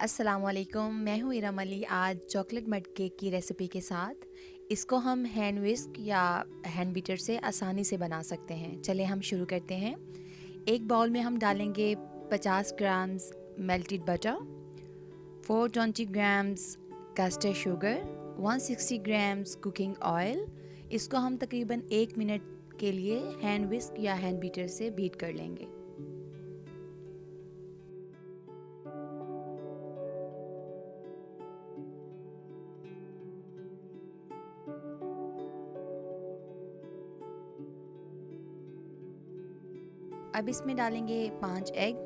अस्सलाम वालेकुम, मैं हूँ इरम अली। आज चॉकलेट मड केक की रेसिपी के साथ इसको हम हैंड विस्क या हैंड बीटर से आसानी से बना सकते हैं। चलिए हम शुरू करते हैं। एक बाउल में हम डालेंगे 50 grams melted butter, 420 grams custard sugar, 160 grams cooking oil. इसको हम तकरीबन 1 मिनट के लिए हैंड विस्क या हैंड बीटर से बीट कर लेंगे। अब इसमें डालेंगे 5 एग।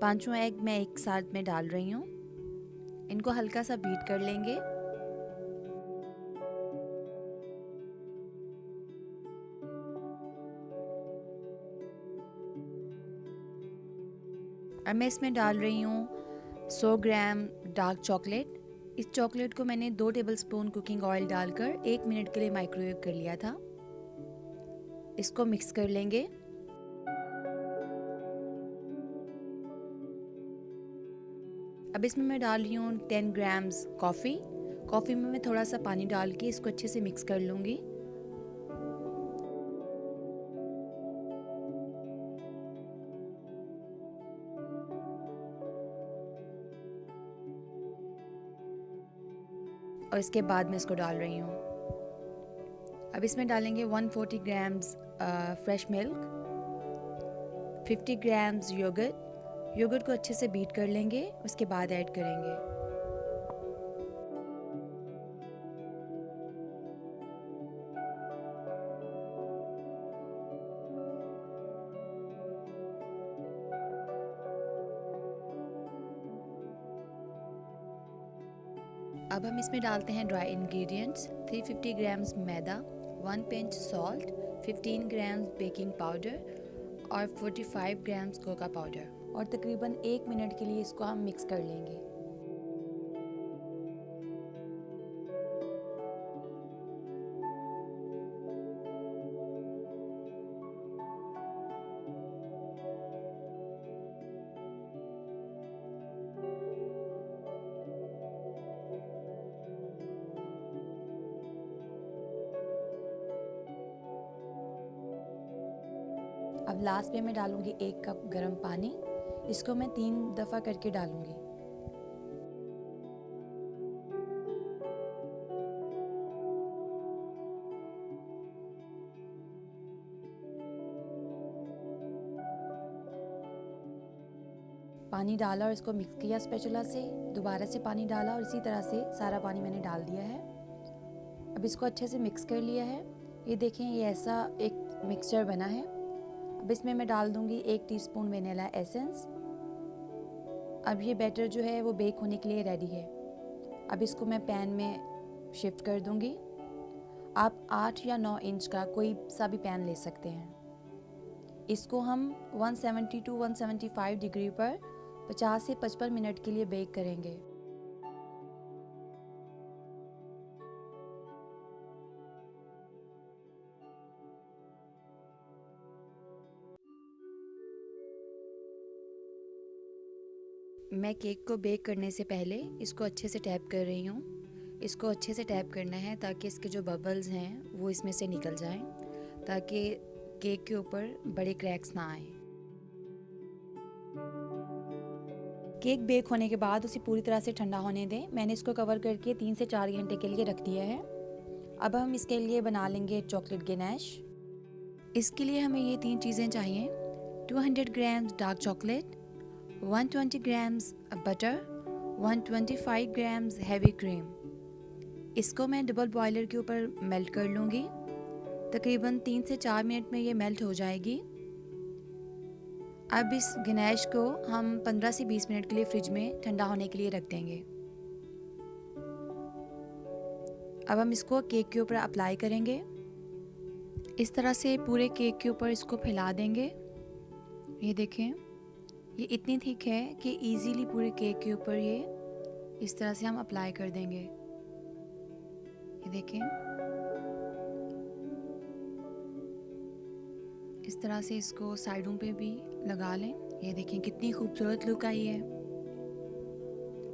पांचों एग मैं एक साथ में डाल रही हूँ। इनको हल्का सा बीट कर लेंगे। अब मैं इसमें डाल रही हूँ 100 ग्राम डार्क चॉकलेट। इस चॉकलेट को मैंने 2 टेबलस्पून कुकिंग ऑयल डालकर 1 मिनट के लिए माइक्रोवेव कर लिया था। इसको मिक्स कर लेंगे। अब इसमें मैं डाल रही हूँ 10 ग्राम्स कॉफ़ी। कॉफ़ी में मैं थोड़ा सा पानी डाल के इसको अच्छे से मिक्स कर लूँगी। और इसके बाद मैं इसको डाल रही हूँ। अब इसमें डालेंगे 140 grams fresh milk, 50 grams yoghurt. Yoghurt को अच्छे से बीट कर लेंगे, उसके बाद ऐड करेंगे। अब हम इसमें डालते हैं ड्राई इंग्रेडिएंट्स। 350 ग्राम्स मैदा, 1 pinch salt, 15 grams baking powder और 45 ग्राम्स कोका पाउडर। और तकरीबन 1 मिनट के लिए इसको हम मिक्स कर लेंगे। अब लास्ट में मैं डालूंगी 1 कप गर्म पानी। इसको मैं 3 दफ़ा करके डालूंगी। पानी डाला और इसको मिक्स किया स्पैचुला से। दोबारा से पानी डाला और इसी तरह से सारा पानी मैंने डाल दिया है। अब इसको अच्छे से मिक्स कर लिया है। ये देखें, ये ऐसा एक मिक्सचर बना है। अब इसमें मैं डाल दूंगी 1 टीस्पून वेनिला एसेंस। अब ये बैटर जो है वो बेक होने के लिए रेडी है। अब इसको मैं पैन में शिफ्ट कर दूंगी। आप 8 या 9 इंच का कोई सा भी पैन ले सकते हैं। इसको हम 170 टू 175 डिग्री पर 50 से 55 मिनट के लिए बेक करेंगे। मैं केक को बेक करने से पहले इसको अच्छे से टैप कर रही हूँ। इसको अच्छे से टैप करना है ताकि इसके जो बबल्स हैं वो इसमें से निकल जाएं, ताकि केक के ऊपर बड़े क्रैक्स ना आए। केक बेक होने के बाद उसे पूरी तरह से ठंडा होने दें। मैंने इसको कवर करके 3 से 4 घंटे के लिए रख दिया है। अब हम इसके लिए बना लेंगे चॉकलेट गनाश। इसके लिए हमें ये 3 चीज़ें चाहिए। 200 grams dark chocolate, 120 grams butter, 125 grams heavy cream. इसको मैं डबल बॉयलर के ऊपर मेल्ट कर लूँगी। तकरीबन 3 से 4 मिनट में ये मेल्ट हो जाएगी। अब इस गनाश को हम 15 से 20 मिनट के लिए फ्रिज में ठंडा होने के लिए रख देंगे। अब हम इसको केक के ऊपर अप्लाई करेंगे। इस तरह से पूरे केक के ऊपर इसको फैला देंगे। ये देखें, ये इतनी थिक है कि इजीली पूरे केक के ऊपर ये इस तरह से हम अप्लाई कर देंगे। ये देखें, इस तरह से इसको साइडों पे भी लगा लें। ये देखें कितनी खूबसूरत लुक आई है।